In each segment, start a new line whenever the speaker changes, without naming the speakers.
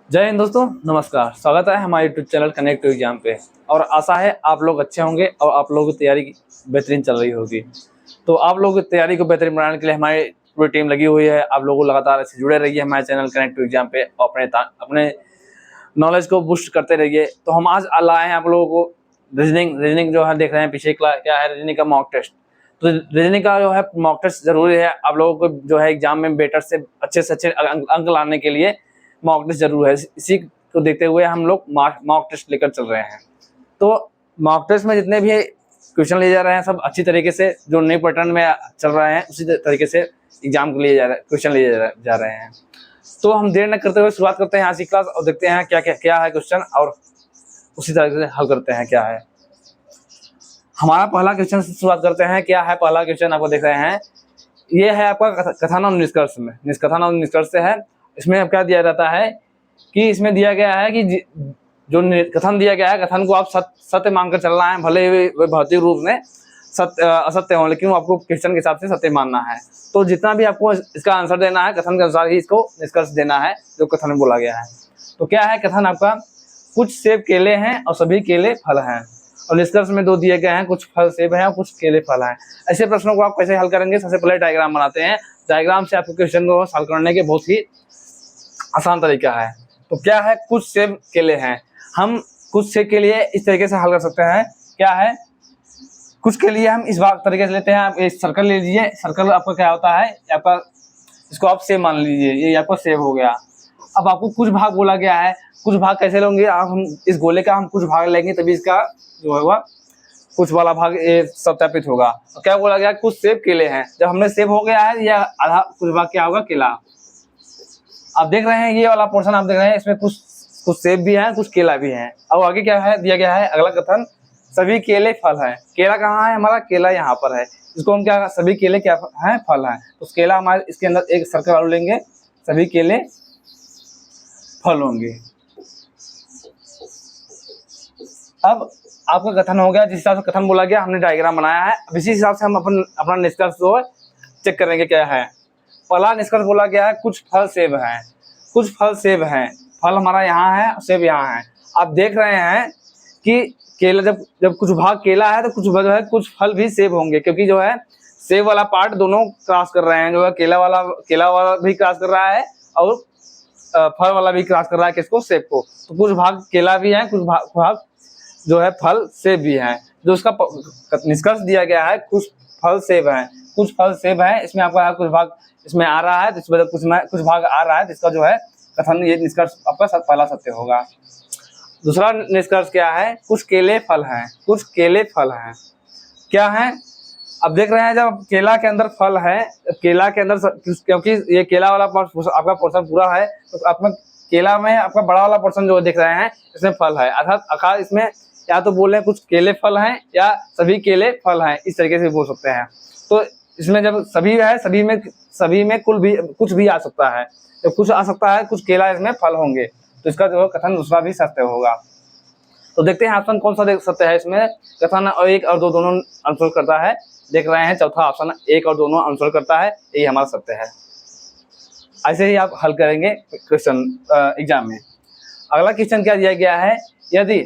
जय हिंद दोस्तों, नमस्कार। स्वागत है हमारे YouTube channel connect to exam पे। और आशा है आप लोग अच्छे होंगे और आप लोगों की तैयारी बेहतरीन चल रही होगी। तो आप लोगों की तैयारी को बेहतरीन बनाने के लिए हमारी पूरी टीम लगी हुई है। आप लोगों लगातार ऐसे जुड़े रहिए हमारे चैनल कनेक्ट टू एग्जाम पे और अपने नॉलेज को बूस्ट करते रहिए। तो हम आज लाए हैं आप लोगों को रीजनिंग जो है देख रहे हैं पीछे क्या है, रीजनिंग का मॉक टेस्ट। तो रीजनिंग का जो है मॉक टेस्ट जरूरी है आप लोगों को, जो है एग्जाम में बेटर से अच्छे अंक लाने के लिए मॉक टेस्ट जरूर है। इसी को देखते हुए हम लोग मॉक टेस्ट लेकर चल रहे हैं। तो मॉक टेस्ट में जितने भी क्वेश्चन लिए जा रहे हैं सब अच्छी तरीके से, जो नए पैटर्न में चल रहे हैं उसी तरीके से एग्जाम के लिए क्वेश्चन लिए जा रहे हैं। तो हम देर न करते हुए शुरुआत करते हैं आज की क्लास और देखते हैं क्या है क्वेश्चन और उसी तरीके से हल करते हैं। क्या है हमारा पहला क्वेश्चन से शुरुआत करते हैं। क्या है पहला क्वेश्चन, आपको देख रहे हैं, ये है आपका कथन और निष्कर्ष में कथन और निष्कर्ष से है। इसमें अब क्या दिया जाता है कि इसमें दिया गया है कि जो कथन दिया गया है, कथन को आप सत्य मानकर चलना है, भले वे भौतिक रूप में असत्य हो, लेकिन आपको क्वेश्चन के हिसाब से सत्य मानना है। तो जितना भी आपको इसका आंसर देना है कथन के अनुसार ही इसको निष्कर्ष देना है जो कथन में बोला गया है। तो क्या है कथन आपका, कुछ सेब केले हैं और सभी केले फल हैं। और निष्कर्ष में दो दिए गए हैं, कुछ फल सेब हैं और कुछ केले फल हैं। ऐसे प्रश्नों को आप कैसे हल करेंगे, सबसे पहले डायग्राम बनाते हैं। डायग्राम से आपको क्वेश्चन को हल करने के बहुत ही आसान तरीका है। तो क्या है, कुछ सेब केले हैं। हम कुछ सेब के लिए इस तरीके से हल कर सकते हैं। क्या है, कुछ के लिए हम इस बार तरीके से लेते हैं। आप एक सर्कल ले लीजिए। सर्कल आपका क्या होता है, आपका इसको आप सेब मान लीजिए, ये आपका सेब हो गया। अब आपको कुछ भाग बोला गया है, कुछ भाग कैसे लेंगे आप, हम इस गोले का हम कुछ भाग लेंगे तभी इसका जो होगा कुछ वाला भाग ये सत्यापित होगा। तो क्या बोला गया, कुछ सेब केले हैं। जब हमने सेब हो गया है, या आधा कुछ भाग क्या होगा, केला। आप देख रहे हैं ये वाला पोर्शन आप देख रहे हैं, इसमें कुछ सेब भी हैं, कुछ केला भी है। अब आगे क्या है दिया गया है, अगला कथन, सभी केले फल हैं। केला कहाँ है हमारा, केला यहाँ पर है। इसको हम क्या, सभी केले क्या हैं, फल हैं। तो केला हमारे इसके अंदर एक सर्कल वाले लेंगे, सभी केले फल होंगे। अब आपका कथन हो गया, जिस हिसाब से कथन बोला गया हमने डायग्राम बनाया है। अब इसी हिसाब से हम अपना निष्कर्ष जो है चेक करेंगे क्या है। पहला निष्कर्ष बोला गया है, कुछ फल सेब हैं। कुछ फल सेब हैं, फल हमारा यहाँ है, सेब यहाँ है। आप देख रहे हैं कि केला जब कुछ भाग केला है तो कुछ जो है कुछ फल भी सेब होंगे, क्योंकि जो है सेब वाला पार्ट दोनों क्रॉस कर रहे हैं। जो है केला वाला भी क्रॉस कर रहा है और फल वाला भी क्रॉस कर रहा है किसको, सेब को। तो कुछ भाग केला भी है, कुछ भाग जो है फल सेब भी है। जो उसका निष्कर्ष दिया गया है, कुछ फल सेब है, कुछ फल सेब है। इसमें आपका कुछ भाग इसमें आ रहा है, तो कुछ भाग आ रहा है, तो इसका जो है कथन, ये निष्कर्ष आपका पहला सत्य होगा। दूसरा निष्कर्ष क्या है, कुछ केले फल हैं। कुछ केले फल हैं क्या है, अब देख रहे हैं जब केला के अंदर फल है, केला के अंदर, क्योंकि ये केला वाला आपका पोर्शन पूरा है, तो आपका केला में आपका बड़ा वाला पोर्शन जो देख रहे हैं इसमें फल है। अर्थात इसमें या तो बोले कुछ केले फल हैं या सभी केले फल हैं, इस तरीके से बोल सकते हैं। तो इसमें जब सभी है, सभी में कुछ भी आ सकता है। जब कुछ आ सकता है, कुछ केला इसमें फल होंगे, तो इसका जो कथन दूसरा भी सत्य होगा। तो देखते हैं ऑप्शन कौन सा सत्य है इसमें। कथन और एक और दो दोनों आंसर करता है। देख रहे हैं चौथा ऑप्शन एक और दोनों आंसर करता है, यही हमारा सत्य है। ऐसे ही आप हल करेंगे क्वेश्चन एग्जाम में। अगला क्वेश्चन क्या दिया गया है, यदि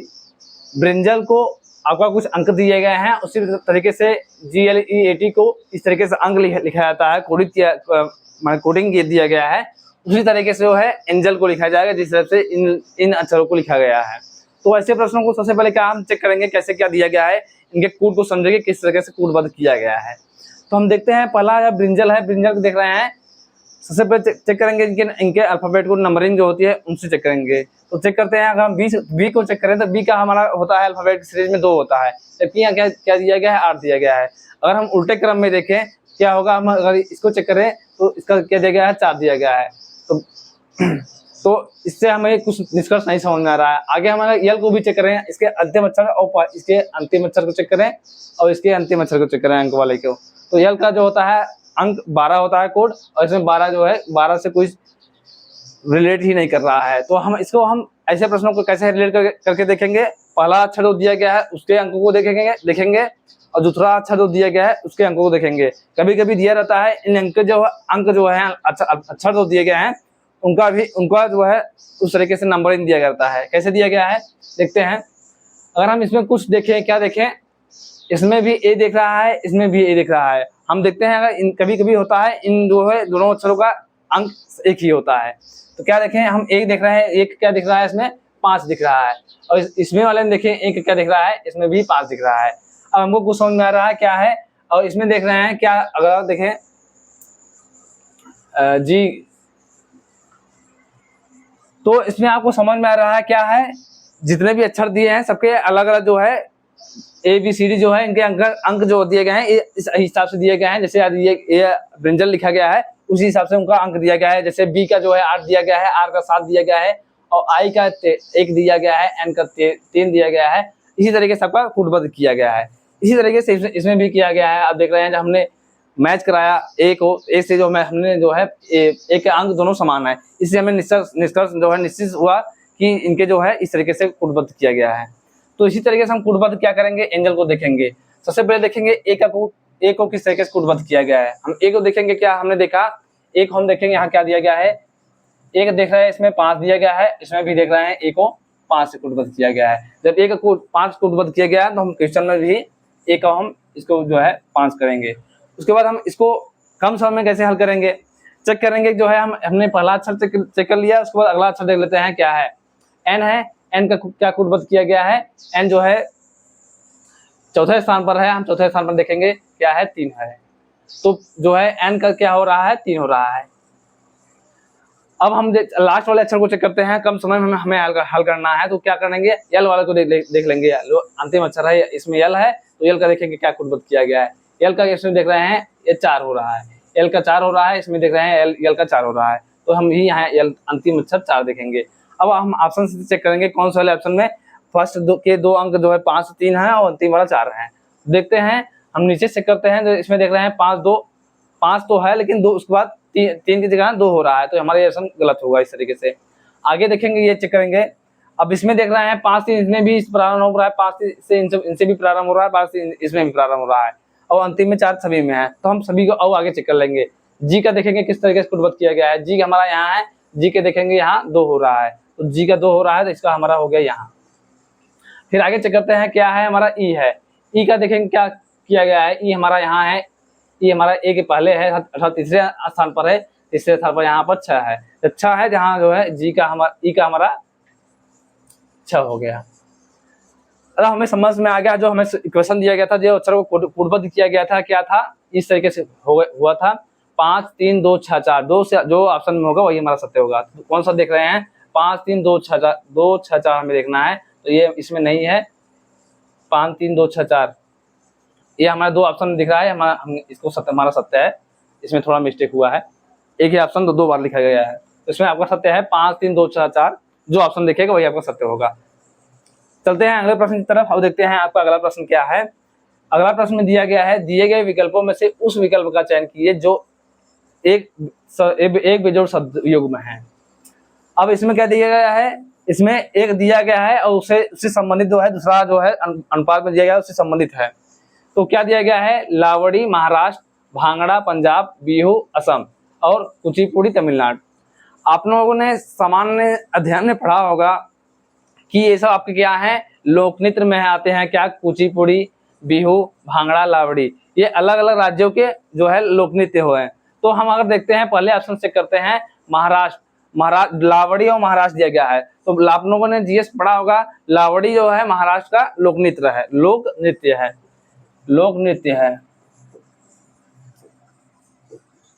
ब्रिंजल को आपका कुछ अंक दिए गए हैं, उसी तरीके से GLEAT को इस तरीके से अंक लिखा जाता है, कोडिंग दिया गया है, उसी तरीके से जो है एंजल को लिखा जाएगा, जिस तरह से इन अक्षरों को लिखा गया है। तो ऐसे प्रश्नों को सबसे पहले क्या हम चेक करेंगे, कैसे क्या दिया गया है, इनके कोड को समझेंगे किस तरीके से कोडबद्ध किया गया है। तो हम देखते हैं, पहला ब्रिंजल है, ब्रिंजल को देख रहे हैं। सबसे पहले चेक करेंगे इनके अल्फाबेट को, नंबरिंग जो होती है उनसे चेक करेंगे। तो चेक करते हैं, अगर हम बी को चेक करें तो बी का हमारा होता है अल्फाबेट सीरीज में 2 होता है, जबकि यहाँ क्या दिया गया है, 8 दिया गया है। अगर हम उल्टे क्रम में देखें क्या होगा, हम अगर इसको चेक करें तो इसका क्या दिया गया है, 4 दिया गया है। तो इससे हमें कुछ निष्कर्ष नहीं समझ में आ रहा है। आगे हमारा यल को भी चेक करें, इसके अंतिम अक्षर और इसके अंतिम अक्षर को चेक करें और इसके अंतिम अक्षर को चेक करें, अंक वाले को। तो यल का जो होता है अंक 12 होता है कोड, और इसमें 12 जो है 12 से कोई रिलेट ही नहीं कर रहा है। तो हम ऐसे प्रश्नों को कैसे रिलेट करके देखेंगे। पहला अक्षर जो दिया गया है उसके अंकों को देखेंगे और दूसरा अक्षर जो दिया गया है उसके अंकों को देखेंगे। कभी कभी दिया रहता है इन अंक जो है अक्षर जो दिए गए हैं उनका जो है उस तरीके से नंबरिंग दिया जाता है। कैसे दिया गया है देखते हैं। अगर हम इसमें कुछ देखें, क्या देखें, इसमें भी ए दिख रहा है, इसमें भी ए दिख रहा है। हम देखते हैं अगर कभी कभी होता है इन जो है दोनों अक्षरों का अंक एक ही होता है। तो क्या देखें, हम एक देख रहे हैं, एक क्या दिख रहा है इसमें 5 दिख रहा है, और इसमें वाले में देखें एक क्या दिख रहा है, इसमें भी 5 दिख रहा है। अब हमको कुछ समझ में आ रहा है क्या है, और इसमें देख रहे हैं क्या, अगर आप देखें जी, तो इसमें आपको समझ में आ रहा है क्या है, जितने भी अक्षर दिए हैं सबके अलग अलग जो है ABCD जो है इनके अंक जो दिए गए हैं इस हिसाब से दिए गए हैं। जैसे ये व्यंजन लिखा गया है उसी हिसाब से उनका अंक दिया गया है। जैसे B का जो है 8 दिया गया है, R का 7 दिया गया है, और I का 1 दिया गया है, N का 3 दिया गया है। इसी तरीके से सबका कूटबद्ध किया गया है। इसी तरीके से इसमें भी किया गया है। आप देख रहे हैं जब हमने मैच कराया ए से जो हमने जो है ए के अंक दोनों समान है, इससे हमें निष्कर्ष जो है निश्चित हुआ कि इनके जो है इस तरीके से कूटबद्ध किया गया है। तो इसी तरीके से हम कूटबद्ध क्या करेंगे, एंजल को देखेंगे। सबसे पहले देखेंगे ए को किस तरीके से कूटबद्ध किया गया है। हम ए को देखेंगे, क्या हमने देखा, एक हम देखेंगे यहाँ क्या दिया गया है, एक देख रहे हैं इसमें 5 दिया गया है, इसमें भी देख रहे हैं ए को 5 से कूटबद्ध किया गया है। जब ए को 5 कूटबद्ध किया गया है तो हम क्वेश्चन में भी ए का हम इसको जो है 5 करेंगे। उसके बाद हम इसको कम समय में कैसे हल करेंगे, चेक करेंगे। जो है हमने पहला अक्षर चेक कर लिया, उसके बाद अगला अक्षर देख लेते हैं क्या है, एन है। एन का क्या कूटबद्ध किया गया है, एन जो है चौथे स्थान पर है, हम चौथे स्थान पर देखेंगे क्या है, 3 है। तो जो है एन का क्या हो रहा है, 3 हो रहा है। अब हम लास्ट वाले अक्षर को चेक करते हैं, कम समय में हमें हल करना है। तो क्या करेंगे, एल वाले को देख लेंगे। अंतिम अक्षर है, इसमें एल है, तो एल का देखेंगे क्या कूटबद्ध किया गया है। एल का इसमें देख रहे हैं ये 4 हो रहा है, एल का 4 हो रहा है, इसमें देख रहे हैं एल का 4 हो रहा है। तो हम ही यहाँ एल अंतिम अक्षर 4 देखेंगे। अब हम ऑप्शन से चेक करेंगे कौन सा वाले ऑप्शन में फर्स्ट के 2 अंक जो है 5 से 3 है और अंतिम वाला 4 है। देखते हैं, हम नीचे चेक करते हैं, तो इसमें देख रहे हैं 5 तो है, लेकिन 2 उसके बाद 3 की जगह 2 हो रहा है, तो हमारा ऑप्शन गलत होगा। इस तरीके से आगे देखेंगे, ये चेक करेंगे। अब इसमें देख रहे हैं 5 3 इसमें भी प्रारंभ हो रहा है, 5 से इनसे भी प्रारंभ हो रहा है, 5 से इसमें भी प्रारंभ हो रहा है, और अंतिम में 4 सभी में है। तो हम सभी को और आगे चेक कर लेंगे। जी का देखेंगे किस तरीके से कूटबद्ध किया गया है। जी हमारा यहाँ है, जी के देखेंगे यहाँ 2 हो रहा है, तो जी का 2 हो रहा है, तो इसका हमारा हो गया यहाँ। फिर आगे चेक करते हैं क्या है, हमारा ई है। ई का देखेंगे क्या किया गया है, ई हमारा यहाँ है, ई हमारा ए के पहले है, अर्थात तीसरे स्थान पर है, तीसरे स्थान पर यहाँ पर 6 है। तो 6 है जहाँ जो है जी का हमारा ई का हमारा 6 हो गया। अगर हमें समझ में आ गया, जो हमें इक्वेशन दिया गया था, जो अक्षर को कूटबद्ध किया गया था, क्या था, इस तरीके से हुआ था 5 3 2 6 4। 2 से जो ऑप्शन में होगा वही हमारा सत्य होगा। तो कौन सा देख रहे हैं, 5 3 2 6 4, 2 6 4 हमें देखना है, तो ये इसमें नहीं है। 5 3 2 6 4 ये हमारा 2 ऑप्शन दिख रहा है, हम इसको सत्य, हमारा सत्य है। इसमें थोड़ा मिस्टेक हुआ है, एक ही ऑप्शन 2 बार लिखा गया है, तो इसमें आपका सत्य है 5 3 2 6 4। जो ऑप्शन देखेगा वही आपका सत्य होगा। चलते हैं अगले प्रश्न की तरफ। अब देखते हैं आपका अगला प्रश्न क्या है। अगला प्रश्न में दिया गया है, दिए गए विकल्पों में से उस विकल्प का चयन कीजिए जो एक बेजोड़ शब्द युग्म में है। अब इसमें क्या दिया गया है, इसमें एक दिया गया है और उससे संबंधित जो है दूसरा जो है अनुपात में दिया गया है, उससे संबंधित है। तो क्या दिया गया है, लावड़ी महाराष्ट्र, भांगड़ा पंजाब, बिहू असम और कुचिपुड़ी तमिलनाडु। आप लोगों ने सामान्य अध्ययन में पढ़ा होगा कि ये सब आपके क्या है, लोक नृत्य में आते हैं। क्या, कुचिपुड़ी, बिहू, भांगड़ा, लावड़ी, ये अलग अलग राज्यों के जो है लोक नृत्य हुए। तो हम अगर देखते हैं, पहले ऑप्शन चेक करते हैं, महाराष्ट्र, लावड़ी और महाराष्ट्र दिया गया है। तो आप लोगों ने जीएस पढ़ा होगा, लावड़ी जो है महाराष्ट्र का लोक नृत्य है, लोक नृत्य है।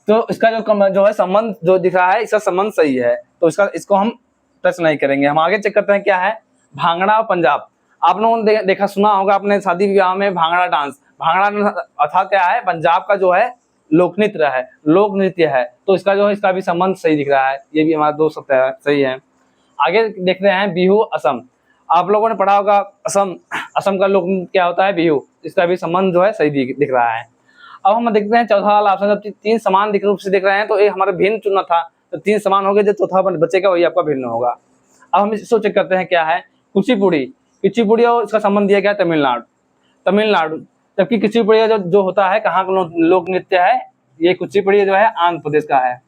तो इसका जो है संबंध जो दिख रहा है, इसका संबंध सही है, तो इसको हम टच नहीं करेंगे। हम आगे चेक करते हैं क्या है, भांगड़ा और पंजाब। आप लोगों ने देखा सुना होगा अपने शादी विवाह में भांगड़ा डांस। भांगड़ा अर्थात क्या है, पंजाब का जो है लोक नृत्य है। तो इसका जो है, इसका भी संबंध सही दिख रहा है, ये भी हमारा 2 सत्य है, सही है। आगे देख रहे हैं बिहू असम। आप लोगों ने पढ़ा होगा असम का लोक नृत्य क्या होता है, बिहू। इसका भी संबंध जो है सही दिख रहा है। अब हम देखते हैं चौथा वाला ऑप्शन, जब 3 समान रूप से दिख रहे हैं तो ये हमारे भिन्न चुनना था, तो 3 समान हो गए, जो चौथा बचेगा वही आपका भिन्न होगा। अब हम इसको चेक करते हैं क्या है, कुचिपुड़ी और इसका संबंध दिया गया तमिलनाडु। जबकि कुचिपुड़ी जो होता है कहाँ का लोक नृत्य है, ये कुचिपुड़ी जो है आंध्र प्रदेश का है।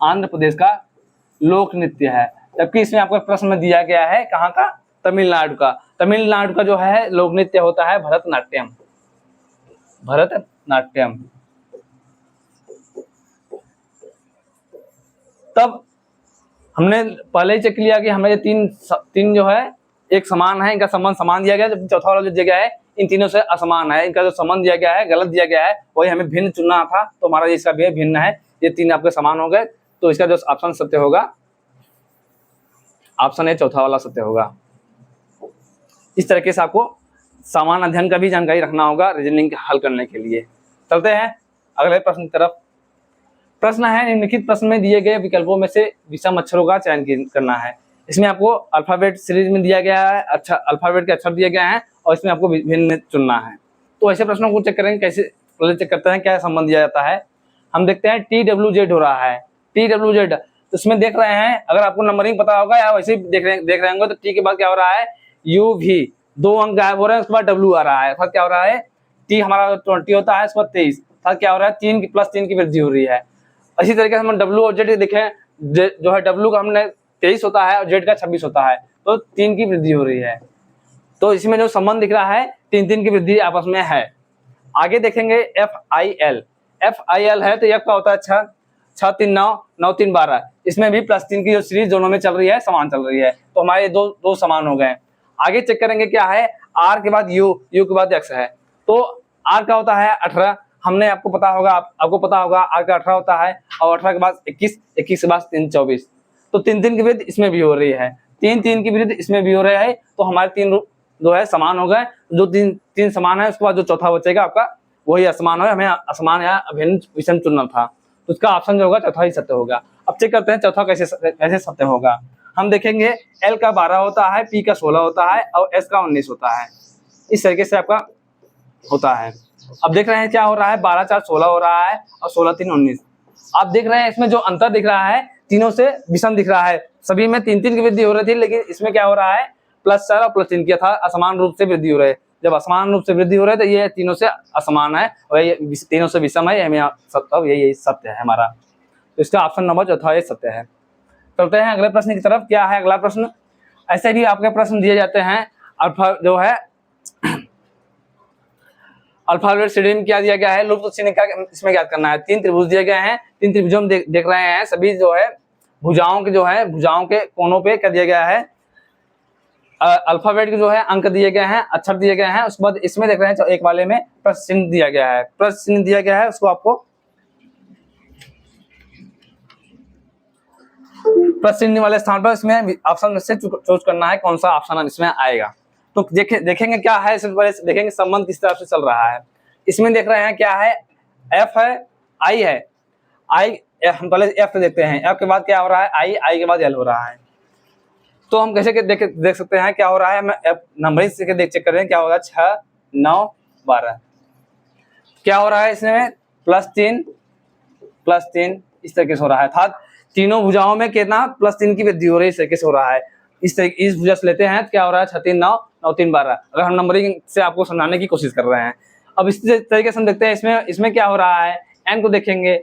आंध्र प्रदेश का लोक नृत्य है। जबकि इसमें आपको प्रश्न में दिया गया है कहाँ का, तमिलनाडु का। तमिलनाडु का जो है लोक नृत्य होता है भरतनाट्यम। भरतनाट्यम। तब हमने पहले ही चेक लिया कि हमें तीन जो है एक समान है, इनका संबंध समान दिया गया है। जबकि चौथा वाला जो दिया गया है इन तीनों से असमान है, इनका जो संबंध दिया गया है गलत दिया गया है, वही हमें भिन्न चुनना था। तो हमारा इसका भी भिन्न है, ये तीन आपके समान हो गए। तो इसका जो ऑप्शन सत्य होगा, ऑप्शन ए चौथा वाला सत्य होगा। इस तरीके से आपको सामान्य अध्ययन का भी जानकारी रखना होगा रीजनिंग हल करने के लिए। चलते हैं अगले प्रश्न की तरफ। प्रश्न है, निम्नलिखित प्रश्न में दिए गए विकल्पों में से विषम अक्षरों का चयन करना है। इसमें आपको अल्फाबेट सीरीज में दिया गया है, अच्छा अल्फाबेट के अक्षर दिए गए हैं और इसमें आपको भिन्न चुनना है। तो ऐसे प्रश्नों को चेक करेंगे, कैसे पहले चेक करते हैं क्या संबंध दिया जाता है। हम देखते हैं TWZ हो रहा है, TWZ। तो इसमें देख रहे हैं, अगर आपको नंबरिंग पता होगा या वैसे ही देख रहे होंगे तो टी के बाद क्या हो रहा है UV, 2 अंक गायब हो रहे हैं, उसके बाद W आ रहा है। फिर क्या हो रहा है, टी हमारा 20 होता है, उसके बाद 23, फिर क्या हो रहा है 3 + 3 की वृद्धि हो रही है। इसी तरीके से हम W और Z देखें, जो है W का हमने 23 होता है और Z का 26 होता है, तो 3 की वृद्धि हो रही है। तो इसमें जो संबंध दिख रहा है 3 की वृद्धि आपस में है। आगे देखेंगे FIL है, तो F का होता है 6, 6 3 9, 9 3 12। इसमें भी +3 की जो सीरीज दोनों में चल रही है समान चल रही है, तो हमारे दो समान हो गए। आगे चेक करेंगे क्या है, R के बाद U, U के बाद X है, तो R का होता है 18। हमने आपको पता होगा R का 18 होता है और 18 के बाद 21, 21 के बाद 3 24। तो 3 की वृद्धि इसमें भी हो रही है, 3 की वृद्धि इसमें भी हो रहा है। तो हमारे 3 जो है समान हो गए। जो 3 समान है उसके बाद जो चौथा बचेगा आपका वही असमान है, हमें असमान या अभिन्न विषम चुनना था। तो उसका ऑप्शन जो होगा चौथा ही सत्य होगा। अब चेक करते हैं चौथा कैसे सत्य होगा। हम देखेंगे L का 12 होता है, P का 16 होता है और S का 19 होता है। इस तरीके से आपका होता है। अब देख रहे हैं क्या हो रहा है, 12 4 16 हो रहा है और 16 3 19। आप देख रहे हैं इसमें जो अंतर दिख रहा है तीनों से विषम दिख रहा है। सभी में 3 की वृद्धि हो रही थी, लेकिन इसमें क्या हो रहा है +4 और +3 की था असमान रूप से वृद्धि हो रही है। जब असमान रूप से वृद्धि हो रही है तो ये तीनों से असमान है और ये तीनों से विषम है, हमें यही सत्य है हमारा। तो इसका ऑप्शन नंबर चौथा ये सत्य है। चलते हैं अगले प्रश्न की तरफ। क्या है अगला प्रश्न, ऐसे भी आपके प्रश्न दिए जाते हैं। अल्फा जो है अल्फाबेट श्रेणी में क्या दिया गया है, लुप्त चिन्ह का इसमें ज्ञात करना है। 3 त्रिभुज दिए गए हैं, 3 त्रिभुजों में देख रहे हैं सभी जो है भुजाओं के कोनों पे क्या दिया गया है, अल्फाबेट के जो है अंक दिए गए हैं, अक्षर दिए गए हैं। उसके बाद इसमें देख रहे हैं एक वाले में प्रश्न चिन्ह दिया गया है, प्रश्न चिन्ह दिया गया है, उसको आपको प्रश्न चिन्ह वाले स्थान पर इसमें ऑप्शन में से चूज करना है कौन सा ऑप्शन इसमें आएगा। तो देखेंगे क्या है, इससे पहले देखेंगे संबंध किस तरह से चल रहा है। इसमें देख रहे हैं क्या है, F है, I है, हम पहले F देखते हैं, F के बाद क्या हो रहा है I के बाद L हो रहा है। तो हम कैसे देख सकते हैं क्या हो रहा है, हम नंबरिंग से चेक कर रहे हैं क्या हो रहा है 6 9 12। क्या हो रहा है इसमें +3 इस तरीके से हो रहा है, अर्थात तीनों भुजाओं में कितना +3 की वृद्धि हो रही है, इस तरीके से हो रहा है। इस भुजा से लेते हैं तो क्या हो रहा है 6 3 9 9 3 12। अगर हम नंबरिंग से आपको समझाने की कोशिश कर रहे हैं। अब इस तरीके से हम देखते हैं इसमें क्या हो रहा है, n को देखेंगे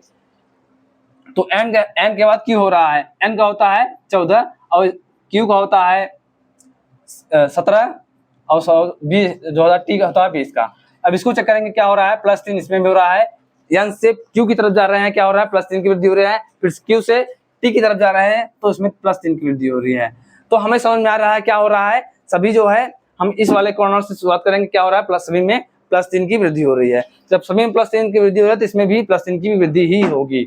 तो n के बाद Q हो रहा है, n का होता है 14 और Q का होता है 17 और 20 जो T का होता है 20 का। अब इसको चेक करेंगे क्या हो रहा है, +3 इसमें भी हो रहा है, n से Q की तरफ जा रहे हैं, क्या हो रहा है +3 की वृद्धि हो रही है। फिर Q से T की तरफ जा रहे हैं तो इसमें +3 की वृद्धि हो रही है। तो हमें समझ में आ रहा है क्या हो रहा है, सभी जो है हम इस वाले कॉर्नर से शुरुआत करेंगे, क्या हो रहा है सभी में +3 की वृद्धि हो रही है। जब सभी में +3 की वृद्धि हो रही है तो इसमें भी +3 की वृद्धि ही होगी।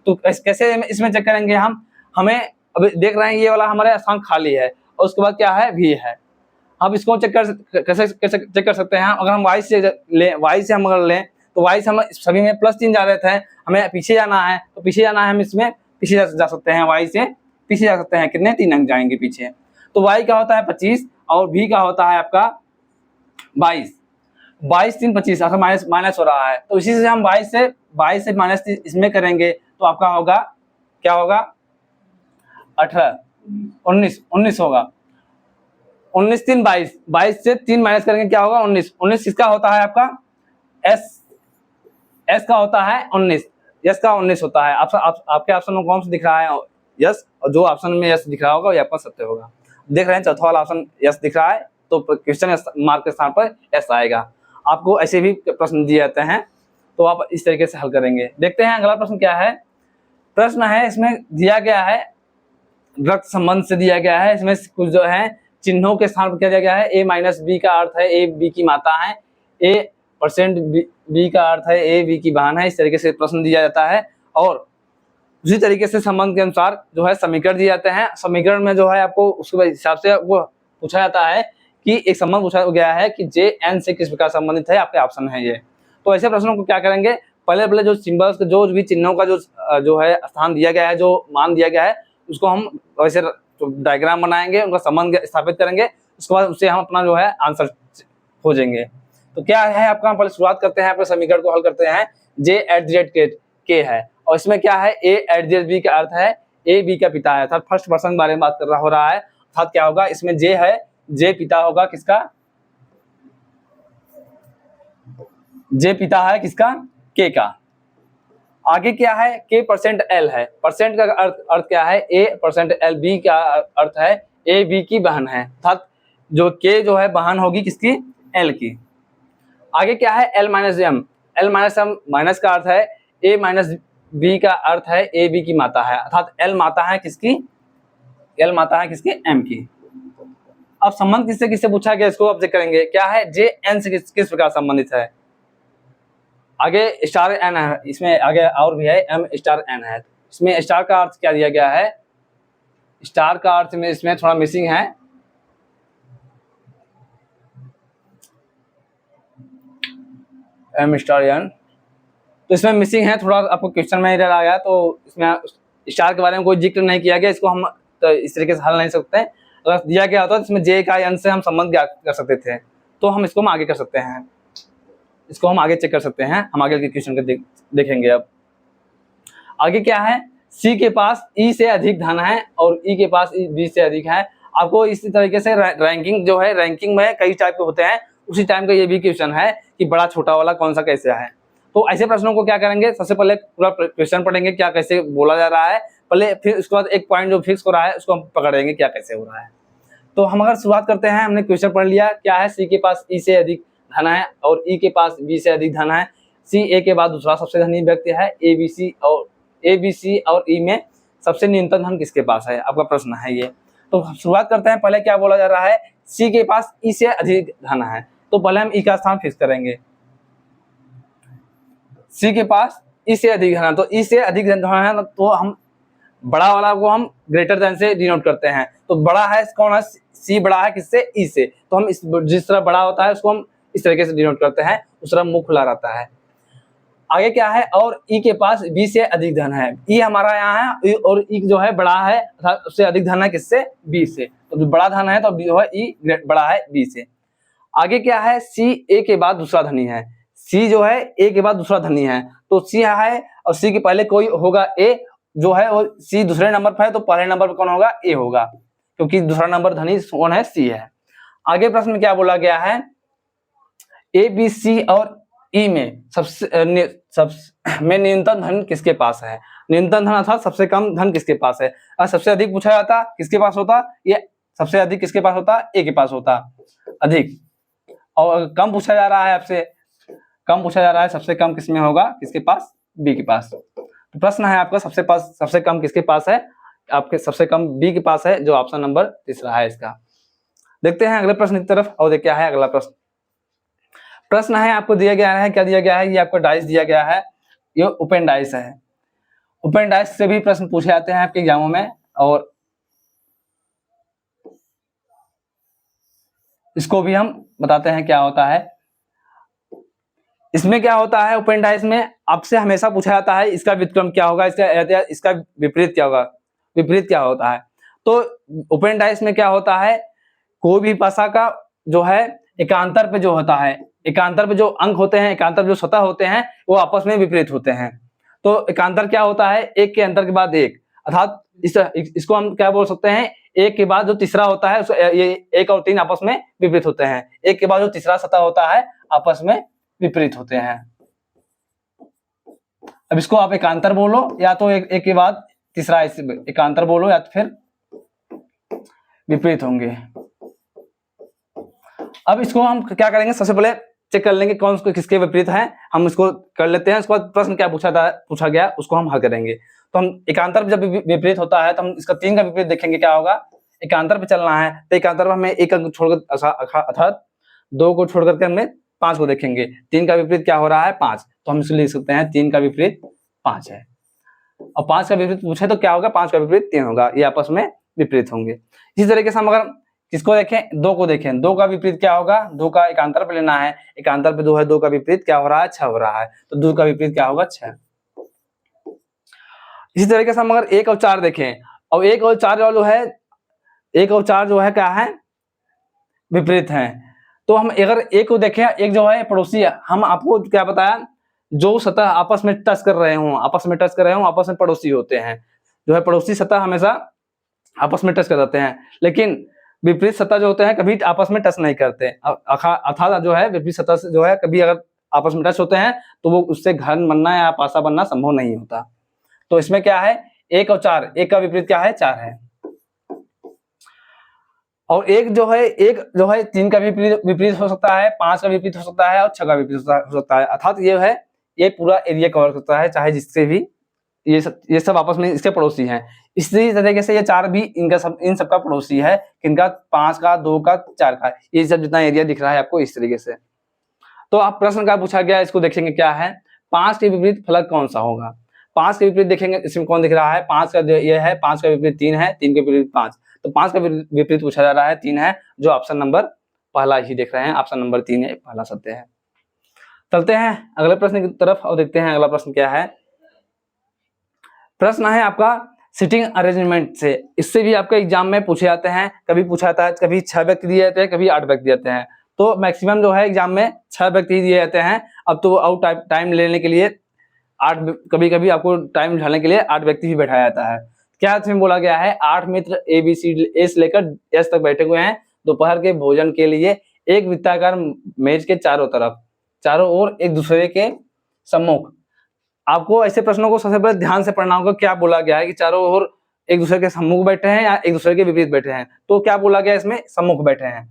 तो कैसे इसमें चेक करेंगे हमें अब देख रहे हैं ये वाला हमारे स्थान खाली है और उसके बाद क्या है V है। अब इसको कैसे चेक कर सकते हैं, अगर हम Y से हम अगर लें तो Y से हम सभी में +3 जा रहे थे, हमें पीछे जाना है तो पीछे जाना है, हम इसमें पीछे जा सकते हैं, Y से पीछे जा सकते हैं, कितने 3 अंक जाएंगे पीछे। तो Y का होता है 25 और V का होता है आपका 22 3 25 अर्थात माइनस हो रहा है। तो इसी से हम 22 से माइनस इसमें करेंगे तो आपका होगा क्या होगा 18 19 होगा, 19 3 22 से 3 माइनस करेंगे क्या होगा 19 किसका होता है आपका S का होता है 19। यस का 19 होता है। आपके ऑप्शन में कौन सा दिख रहा है यस, और जो ऑप्शन में यस दिख रहा होगा वो आपका सत्य होगा। देख रहे हैं चौथा वाला ऑप्शन यस दिख रहा है, तो क्वेश्चन मार्क के स्थान पर यस आएगा। आपको ऐसे भी प्रश्न दिए जाते हैं, तो आप इस तरीके से हल करेंगे। देखते हैं अगला प्रश्न क्या है। प्रश्न है, इसमें दिया गया है रक्त संबंध से दिया गया है। इसमें कुछ जो है चिन्हों के स्थान पर क्या दिया गया है, ए माइनस बी का अर्थ है ए बी की माता है, ए परसेंट बी का अर्थ है ए बी की बहन है। इस तरीके से प्रश्न दिया जाता है, और उसी तरीके से संबंध के अनुसार जो है समीकरण दिए जाते हैं। समीकरण में जो है आपको उसके हिसाब से वो पूछा जाता है कि एक संबंध पूछा गया है कि जे एन से किस प्रकार संबंधित है, आपके ऑप्शन है ये। तो ऐसे प्रश्नों को क्या करेंगे, पहले जो सिंबल्स जो भी चिन्हों का जो है स्थान दिया गया है, जो मान दिया गया है, उसको हम वैसे डायग्राम बनाएंगे, उनका संबंध स्थापित करेंगे, उसके बाद उससे हम अपना जो है आंसर खोजेंगे। तो क्या है आपका, पहले शुरुआत करते हैं, अपने समीकरण को हल करते हैं। जे एट द रेट के है, और इसमें क्या है ए एट द रेट बी का अर्थ है ए बी का पिता है, अर्थात फर्स्ट पर्सन बारे में बात हो रहा है। अर्थात क्या होगा, इसमें जे है, जे पिता होगा किसका, जे पिता है किसका, के का। आगे क्या है, के परसेंट एल है, परसेंट का अर्थ क्या है, ए परसेंट एल, बी का अर्थ है ए बी की बहन है, अर्थात जो के जो है बहन होगी किसकी, एल की। आगे क्या है, L minus M, L minus M minus का अर्थ है ए माइनस बी का अर्थ है ए बी की माता है, अर्थात एल माता है किसकी, एल माता है किसकी, एम की। अब संबंध किससे किससे पूछा गया, इसको आप चेक करेंगे। क्या है, जे एन से किस प्रकार संबंधित है। आगे स्टार एन है, इसमें आगे और भी है एम स्टार एन है। इसमें स्टार का अर्थ क्या दिया गया है, स्टार का अर्थ में इसमें थोड़ा मिसिंग है, एम स्टार एन, तो इसमें मिसिंग है थोड़ा, आपको क्वेश्चन में इधर आ गया, तो इसमें स्टार के बारे में कोई जिक्र नहीं किया गया, इसको हम तो इस तरीके से हल नहीं सकते हैं। अगर दिया गया होता तो इसमें जे का एन से हम संबंध कर सकते थे, तो हम इसको हम आगे कर सकते हैं, इसको हम आगे चेक कर सकते हैं। हम आगे के क्वेश्चन को देखेंगे। अब आगे क्या है, सी के पास ई से अधिक धन है और ई के पास बी से अधिक है। आपको इसी तरीके से रैंकिंग जो है, रैंकिंग में कई टाइप के होते हैं, उसी टाइप का ये भी क्वेश्चन है कि बड़ा छोटा वाला कौन सा कैसे है। तो ऐसे प्रश्नों को क्या करेंगे, सबसे पहले पूरा क्वेश्चन पढ़ेंगे क्या कैसे बोला जा रहा है पहले, फिर उसके बाद एक पॉइंट जो फिक्स हो रहा है उसको हम पकड़ेंगे क्या कैसे हो रहा है। तो हम अगर शुरुआत करते हैं, हमने क्वेश्चन पढ़ लिया क्या है, सी के पास ई से अधिक धन है और ई के पास बी से अधिक धन है। सी ए के बाद दूसरा सबसे धनी व्यक्ति है, ए बी सी और ई में सबसे न्यूनतम धन किसके पास है, आपका प्रश्न है ये। तो शुरुआत करते हैं, पहले क्या बोला जा रहा है, सी के पास ई से अधिक धन है, तो पहले हम ई का स्थान फिक्स करेंगे। सी के पास ई से अधिक धन है, तो ई से अधिक धन है तो हम बड़ा वाला को हम ग्रेटर देन से डिनोट करते हैं। तो बड़ा है कौन है, सी बड़ा है किससे, ई से, तो हम जिस तरह बड़ा होता है उसको हम इस तरीके से डिनोट करते हैं, उस तरह मुंह खुला रहता है। आगे क्या है, और ई के पास बी से अधिक धन है, ई हमारा यहाँ है और ई जो है बड़ा है, उससे अधिक धन है किससे, बी से, तो बड़ा धन है तो बी जो है ई बड़ा है बी से। आगे क्या है, सी ए के बाद दूसरा धनी है, सी जो है ए के बाद दूसरा धनी है, तो सी है और सी के पहले कोई होगा ए जो है, वो सी दूसरे नंबर पर है, तो पहले नंबर पर कौन होगा, ए होगा, क्योंकि दूसरा नंबर धनी कौन है, सी है। आगे प्रश्न में क्या बोला गया है, ए बी सी और ई में सबसे में न्यूनतम धन किसके पास है। न्यूनतम धन अर्थात सबसे कम धन किसके पास है। और सबसे अधिक पूछा जाता किसके पास होता, ये सबसे अधिक किसके पास होता, ए के पास होता अधिक, और कम पूछा जा रहा है आपसे, कम पूछा जा रहा है सबसे कम किसमें होगा, किसके पास, बी के पास। तो प्रश्न है आपका सबसे कम किसके पास है, आपके सबसे कम बी के पास है, जो ऑप्शन नंबर तीसरा है इसका। देखते हैं अगले प्रश्न की तरफ, और क्या है अगला प्रश्न। प्रश्न है आपको दिया गया है, क्या दिया गया है, ये आपको डाइस दिया गया है, ये ओपन डाइस है। ओपन डाइस से भी प्रश्न पूछे जाते हैं आपके एग्जामों में, और इसको भी हम बताते हैं क्या होता है। इसमें क्या होता है, ओपन डाइस में आपसे हमेशा पूछा जाता है इसका व्युत्क्रम क्या होगा, इसका विपरीत क्या होगा, विपरीत क्या होता है। तो ओपन डाइस में क्या होता है, कोई भी भाषा का जो है एकांतर पे जो होता है, एकांतर पे जो अंक होते हैं, एकांतर जो सतह होते हैं, वो आपस में विपरीत होते हैं। तो एकांतर क्या होता है, एक के अंतर के बाद एक, अर्थात इसको हम क्या बोल सकते हैं, एक के बाद जो तीसरा होता है ये एक और तीन आपस में विपरीत होते हैं, एक के बाद जो तीसरा सतह होता है आपस में विपरीत होते हैं। अब इसको आप एकांतर बोलो या तो एक के बाद तीसरा एकांतर बोलो या तो फिर विपरीत होंगे। अब इसको हम क्या करेंगे, सबसे पहले चेक कर लेंगे कौन किसके विपरीत है, हम इसको कर लेते हैं। उसके बाद प्रश्न क्या पूछा गया उसको हम हल करेंगे। तो हम एकांतर जब विपरीत होता है तो हम इसका 3 का विपरीत देखेंगे क्या होगा। एकांतर पे चलना है तो एकांतर में हमें एक अंक छोड़कर अर्थात 2 को छोड़ करके हमें 5 को देखेंगे। 3 का विपरीत क्या हो रहा है 5, तो हम इसको लिख सकते हैं 3 का विपरीत 5 है। और 5 का विपरीत पूछे तो क्या होगा, 5 का विपरीत 3 होगा, ये आपस में विपरीत होंगे। इसी तरीके से हम अगर किसको देखें, 2 को देखें, 2 का विपरीत क्या होगा, 2 का एकांतर पे लेना है, एकांतर पे 2 है, 2 का विपरीत क्या हो रहा है 6 हो रहा है, तो 2 का विपरीत क्या होगा 6। इसी तरीके से हम अगर 1 और 4 देखें, और 1 और 4 जो है 1 और 4 जो है क्या है विपरीत हैं। तो हम अगर 1 को देखें, एक जो है पड़ोसी है, हम आपको क्या बताया, जो सतह आपस में टच कर रहे हों, आपस में पड़ोसी होते हैं। जो है पड़ोसी सतह हमेशा आपस में टच कर जाते हैं, लेकिन विपरीत सतह जो होते हैं कभी आपस में टच नहीं करते। अर्थात जो है विपरीत सतह से जो है कभी अगर आपस में टच होते हैं तो वो उससे घन बनना या पासा बनना संभव नहीं होता। तो इसमें क्या है 1 और 4, 1 का विपरीत क्या है 4 है, और एक जो है 3 का विपरीत हो सकता है, 5 का विपरीत हो सकता है और 6 का विपरीत हो सकता है। अर्थात ये पूरा एरिया कवर करता है, चाहे जिससे भी ये सब आपस में इसके पड़ोसी हैं। इसी तरीके से ये 4 भी इन सबका पड़ोसी है, इनका 5 का 2 का 4 का, ये सब जितना एरिया दिख रहा है आपको इस तरीके से। तो आप प्रश्न का पूछा गया, इसको देखेंगे क्या है 5 के विपरीत फलक कौन सा होगा। 5 के विपरीत देखेंगे, इसमें कौन दिख रहा है 5 का ये है, 5 का विपरीत 3 है, 3 के विपरीत 5, तो 5 का विपरीत पूछा जा रहा है 3 है, जो ऑप्शन नंबर पहला ही देख रहे हैं, ऑप्शन नंबर 3 है, पहला सत्य है। चलते हैं अगले प्रश्न की तरफ और देखते हैं अगला प्रश्न क्या है। प्रश्न है आपका सिटिंग अरेंजमेंट से। इससे भी आपके एग्जाम में पूछे जाते हैं, कभी पूछा जाता है, कभी 6 व्यक्ति दिए जाते हैं, कभी 8 व्यक्ति दिए जाते हैं। तो मैक्सिमम जो है एग्जाम में 6 व्यक्ति दिए जाते हैं। अब तो आउट टाइम लेने के लिए 8, कभी आपको टाइम ढालने के लिए 8 व्यक्ति भी बैठाया जाता है। क्या इसमें बोला गया है, 8 मित्र ए से लेकर एस तक बैठे हुए हैं दोपहर के भोजन के लिए एक वृत्ताकार मेज के चारों ओर एक दूसरे के सम्मुख। आपको ऐसे प्रश्नों को सबसे पहले ध्यान से पढ़ना होगा। क्या बोला गया है कि चारों ओर एक दूसरे के सम्मुख बैठे हैं या एक दूसरे के विपरीत बैठे हैं। तो क्या बोला गया इसमें, सम्मुख बैठे हैं।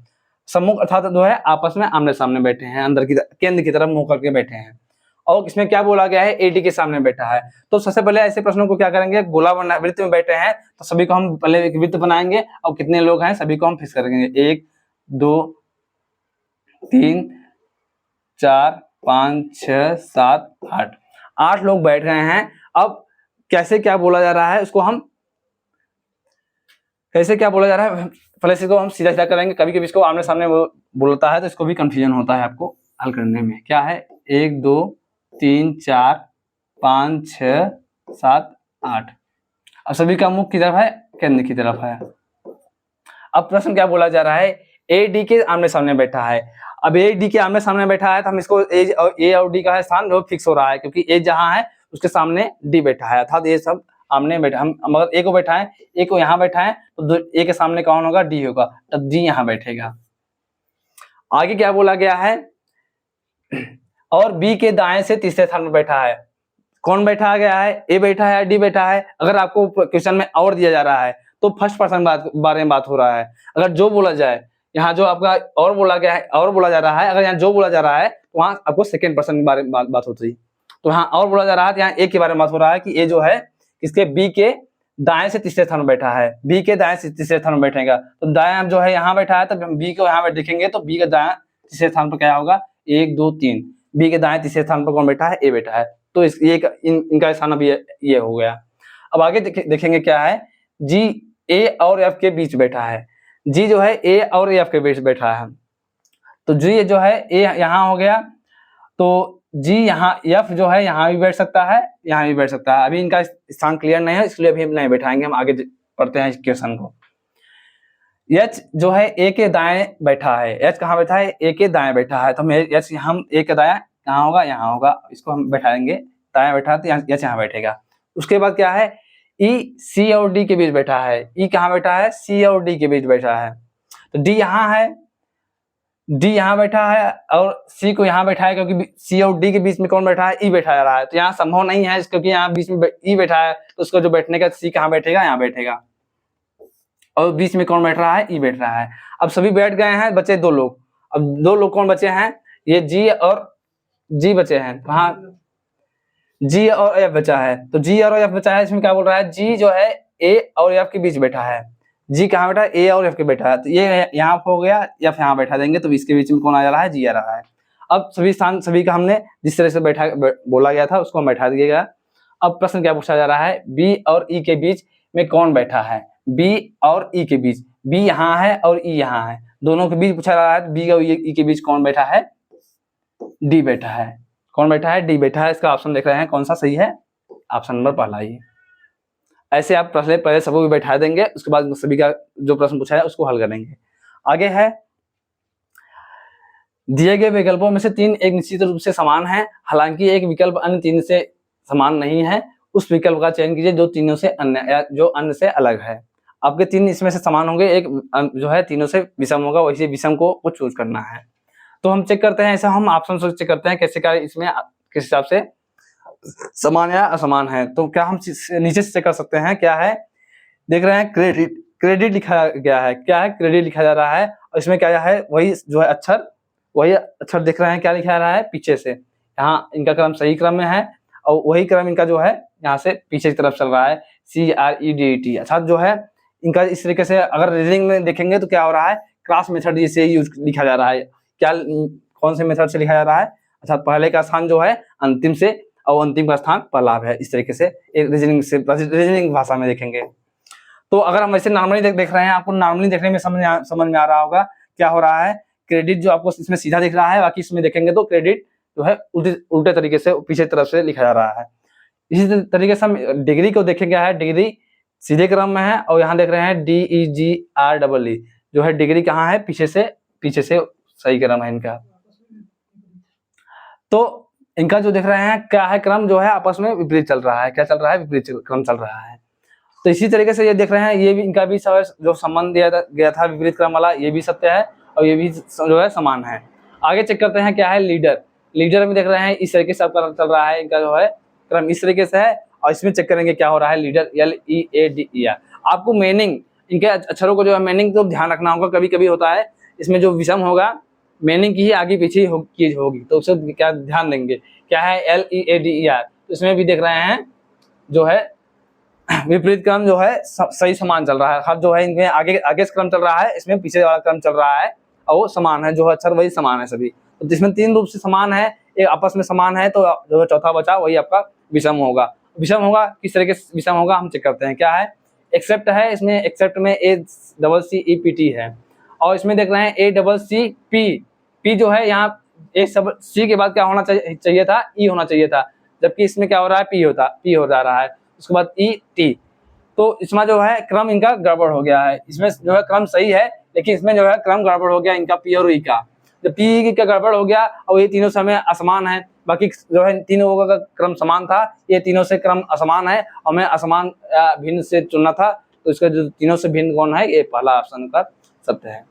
सम्मुख अर्थात जो है आपस में आमने सामने बैठे हैं, अंदर की केंद्र की तरफ मुंह करके बैठे हैं। और इसमें क्या बोला गया है, एडी के सामने बैठा है। तो सबसे पहले ऐसे प्रश्नों को क्या करेंगे, गोला बना वृत्त में बैठे हैं तो सभी को हम पहले एक वृत्त बनाएंगे और कितने लोग हैं सभी को हम फिक्स करेंगे, 1 2 3 4 5 6 7 8, 8 लोग बैठ रहे हैं। अब कैसे क्या बोला जा रहा है उसको हम कैसे क्या बोला जा रहा है पहले से इसको हम सीधा सीधा करेंगे। कभी कभी इसको आमने सामने बोलता है तो इसको भी कंफ्यूजन होता है आपको हल करने में। क्या है 1 2 3 4 5 6 7 8, अब सभी का मुख की तरफ है, केंद्र की तरफ है। अब प्रश्न क्या बोला जा रहा है, ए डी के आमने सामने बैठा है। अब ए डी के आमने सामने बैठा है तो हम इसको ए और डी का स्थान जो फिक्स हो रहा है, क्योंकि ए जहां है उसके सामने डी बैठा है, अर्थात ये सब आमने बैठा। हम अगर ए को बैठाएं, ए को यहाँ बैठाएं तो ए के सामने कौन होगा, डी होगा, तब डी यहाँ बैठेगा। आगे क्या बोला गया है, और बी के दाएं से तीसरे स्थान पर बैठा है। कौन बैठा गया है, ए बैठा है या डी बैठा है। अगर आपको क्वेश्चन में और दिया जा रहा है तो फर्स्ट पर्सन बारे में बात हो रहा है। अगर जो बोला जाए, यहाँ जो आपका और बोला गया है और बोला जा रहा है, अगर यहाँ जो बोला जा रहा है तो वहां आपको सेकंड पर्सन के बारे में बात होती है। तो यहाँ और बोला जा रहा है तो यहाँ ए के बारे में बात हो रहा है कि ए जो है इसके बी के दाएं से तीसरे स्थान में बैठा है। बी के दाएं से तीसरे स्थान में बैठेगा तो दाएं जो है यहाँ बैठा है, तो बी को यहाँ देखेंगे तो बी के दाएं तीसरे स्थान पर क्या होगा 1 2 3, बी के दाएं तीसरे स्थान पर कौन बैठा है, ए बैठा है। तो इनका स्थान अभी ये हो गया। अब आगे देखेंगे क्या है, जी ए और एफ के बीच बैठा है। जी जो है ए और एफ के बीच बैठा है, तो जी जो है ए यहाँ हो गया, तो जी यहाँ, एफ जो है यहाँ भी बैठ सकता है, यहाँ भी बैठ सकता है। अभी इनका स्थान क्लियर नहीं है इसलिए अभी हम नहीं बैठाएंगे, हम आगे पढ़ते हैं इस क्वेश्चन को। एच जो है ए के दाएं बैठा है, एच कहाँ बैठा है, ए के दाएं बैठा है, तो हम एच हम ए के दाएं कहाँ होगा, यहाँ होगा, इसको हम बैठाएंगे, दाएं बैठा तो एच यहाँ बैठेगा। उसके बाद क्या है, ई सी और डी के बीच बैठा है। ई कहाँ बैठा है, सी और डी के बीच बैठा है, तो डी यहाँ है, डी यहाँ बैठा है और सी को यहाँ बैठा है, क्योंकि सी और डी के बीच में कौन बैठा है, ई बैठा जा रहा है। तो यहाँ संभव नहीं है, क्योंकि यहाँ बीच में ई बैठा है, तो उसको जो बैठने का, सी कहाँ बैठेगा, यहाँ बैठेगा, और बीच में कौन बैठ रहा है, ई बैठ रहा है। अब सभी बैठ गए हैं, बचे 2 लोग। अब 2 लोग कौन बचे हैं, ये जी और जी बचे हैं। कहाँ, जी और एफ बचा है। तो जी और एफ बचा है, इसमें क्या बोल रहा है, जी जो है ए और एफ के बीच बैठा है। जी कहाँ बैठा है, ए और एफ के बैठा है। तो ये यहाँ हो गया, एफ यहाँ बैठा देंगे, तो इसके बीच में कौन आ जा रहा है, जी आ रहा है। अब सभी स्थान सभी का हमने जिस तरह से बैठा बोला गया था उसको हम बैठा दिएगा। अब प्रश्न क्या पूछा जा रहा है, बी और ई के बीच में कौन बैठा है, बी और ई के बीच, बी यहाँ है और ई यहाँ है, दोनों के बीच पूछा जा रहा है। बी और ई के बीच कौन बैठा है, डी बैठा है। कौन बैठा है, डी बैठा है। इसका ऑप्शन देख रहे हैं कौन सा सही है, ऑप्शन नंबर पहला ही। ऐसे आप पहले सबको भी बैठा देंगे, उसके बाद सभी का जो प्रश्न पूछा है उसको हल करेंगे। आगे है, दिए गए विकल्पों में से 3 एक निश्चित रूप से समान है, हालांकि एक विकल्प अन्य 3 से समान नहीं है, उस विकल्प का चयन कीजिए जो तीनों से अन्य या जो अन्य से अलग है। आपके 3 इसमें से समान होंगे, एक जो है तीनों से विषम होगा, वैसे विषम को चूज करना है। तो हम चेक करते हैं, ऐसा हम ऑप्शन से चेक करते हैं कैसे क्या इसमें किस हिसाब से समान या असमान है। तो क्या हम नीचे से चेक कर सकते हैं, क्या है, देख रहे हैं क्रेडिट लिखा गया है, क्या है, क्रेडिट लिखा जा रहा है, और इसमें क्या है, वही जो है अक्षर, वही अक्षर देख रहे हैं, क्या लिखा जा रहा है पीछे से। यहाँ इनका क्रम सही क्रम में है, और वही क्रम इनका जो है यहाँ से पीछे की तरफ चल रहा है, CREDT। अर्थात जो है इनका इस तरीके से अगर रीजनिंग में देखेंगे तो क्या हो रहा है, क्लास मेथड से यूज लिखा जा रहा है। क्या कौन से मेथड से लिखा जा रहा है, अर्थात पहले का स्थान जो है अंतिम से और अंतिम का स्थान पहला है। इस तरीके से एक रीजनिंग भाषा में देखेंगे। तो अगर हम ऐसे नॉर्मली देख रहे हैं, आपको नॉर्मली देखने में समझ में आ रहा होगा क्या हो रहा है। क्रेडिट जो आपको इसमें सीधा दिख रहा है, बाकी इसमें देखेंगे तो क्रेडिट जो है उल्टे तरीके से पीछे तरफ से लिखा जा रहा है। इसी तरीके से हम डिग्री को देखें, क्या है, डिग्री सीधे क्रम में है, और यहाँ देख रहे हैं DEGREE जो है डिग्री कहाँ है, पीछे से सही क्रम है इनका। तो इनका जो देख रहे हैं क्या है, क्रम जो है आपस में विपरीत चल रहा है। क्या चल रहा है, विपरीत क्रम चल रहा है। तो इसी तरीके से ये देख रहे हैं, ये भी इनका भी जो संबंध दिया गया था विपरीत क्रम वाला, ये भी सत्य है और ये भी जो है समान है। आगे चेक करते हैं, क्या है, लीडर में देख रहे हैं इस तरीके से आपका चल रहा है, इनका जो है क्रम इस तरीके से है, और इसमें चेक करेंगे क्या हो रहा है, लीडर LEADER। आपको मीनिंग इनके अक्षरों को जो है मीनिंग तो ध्यान रखना होगा। कभी कभी होता है इसमें जो विषम होगा मीनिंग की ही आगे पीछे चीज होगी, तो उसे क्या ध्यान देंगे, क्या है LEADER। तो इसमें भी देख रहे हैं जो है विपरीत क्रम जो है सही समान चल रहा है। हर जो है इनमें आगे क्रम चल रहा है, इसमें पीछे वाला क्रम चल रहा है, और वो समान है, जो अक्षर वही समान है सभी। तो जिसमें 3 रूप से समान है, एक आपस में समान है, तो जो चौथा बचा वही आपका विषम होगा। विषम होगा किस तरीके से विषम होगा हम चेक करते हैं, क्या है, एक्सेप्ट है, इसमें एक्सेप्ट में ACCEPT है, और इसमें देख रहे हैं ACCP जो है, यहाँ C के बाद क्या होना चाहिए था, E होना चाहिए था, जबकि इसमें क्या हो रहा है, P हो जा रहा है, उसके बाद ET। तो इसमें जो है क्रम इनका गड़बड़ हो गया है, इसमें जो है क्रम सही है, लेकिन इसमें जो है क्रम गड़बड़ हो गया इनका P और E का। जब P का गड़बड़ हो गया और ये तीनों समय असमान है, बाकी जो है तीनों का क्रम समान था, ये तीनों से क्रम असमान है, और हमें असमान भिन्न से चुनना था, तो इसका जो तीनों से भिन्न कौन है, ये पहला ऑप्शन का सत्य है।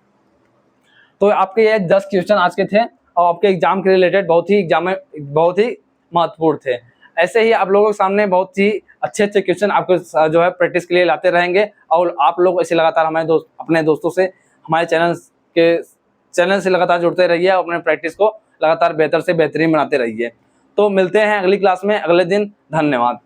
तो आपके ये 10 क्वेश्चन आज के थे, और आपके एग्जाम के रिलेटेड बहुत ही महत्वपूर्ण थे। ऐसे ही आप लोगों के सामने बहुत ही अच्छे क्वेश्चन आपको जो है प्रैक्टिस के लिए लाते रहेंगे, और आप लोग ऐसे लगातार हमारे अपने दोस्तों से हमारे चैनल से लगातार जुड़ते रहिए, और अपने प्रैक्टिस को लगातार बेहतर से बेहतरीन बनाते रहिए। तो मिलते हैं अगली क्लास में अगले दिन। धन्यवाद।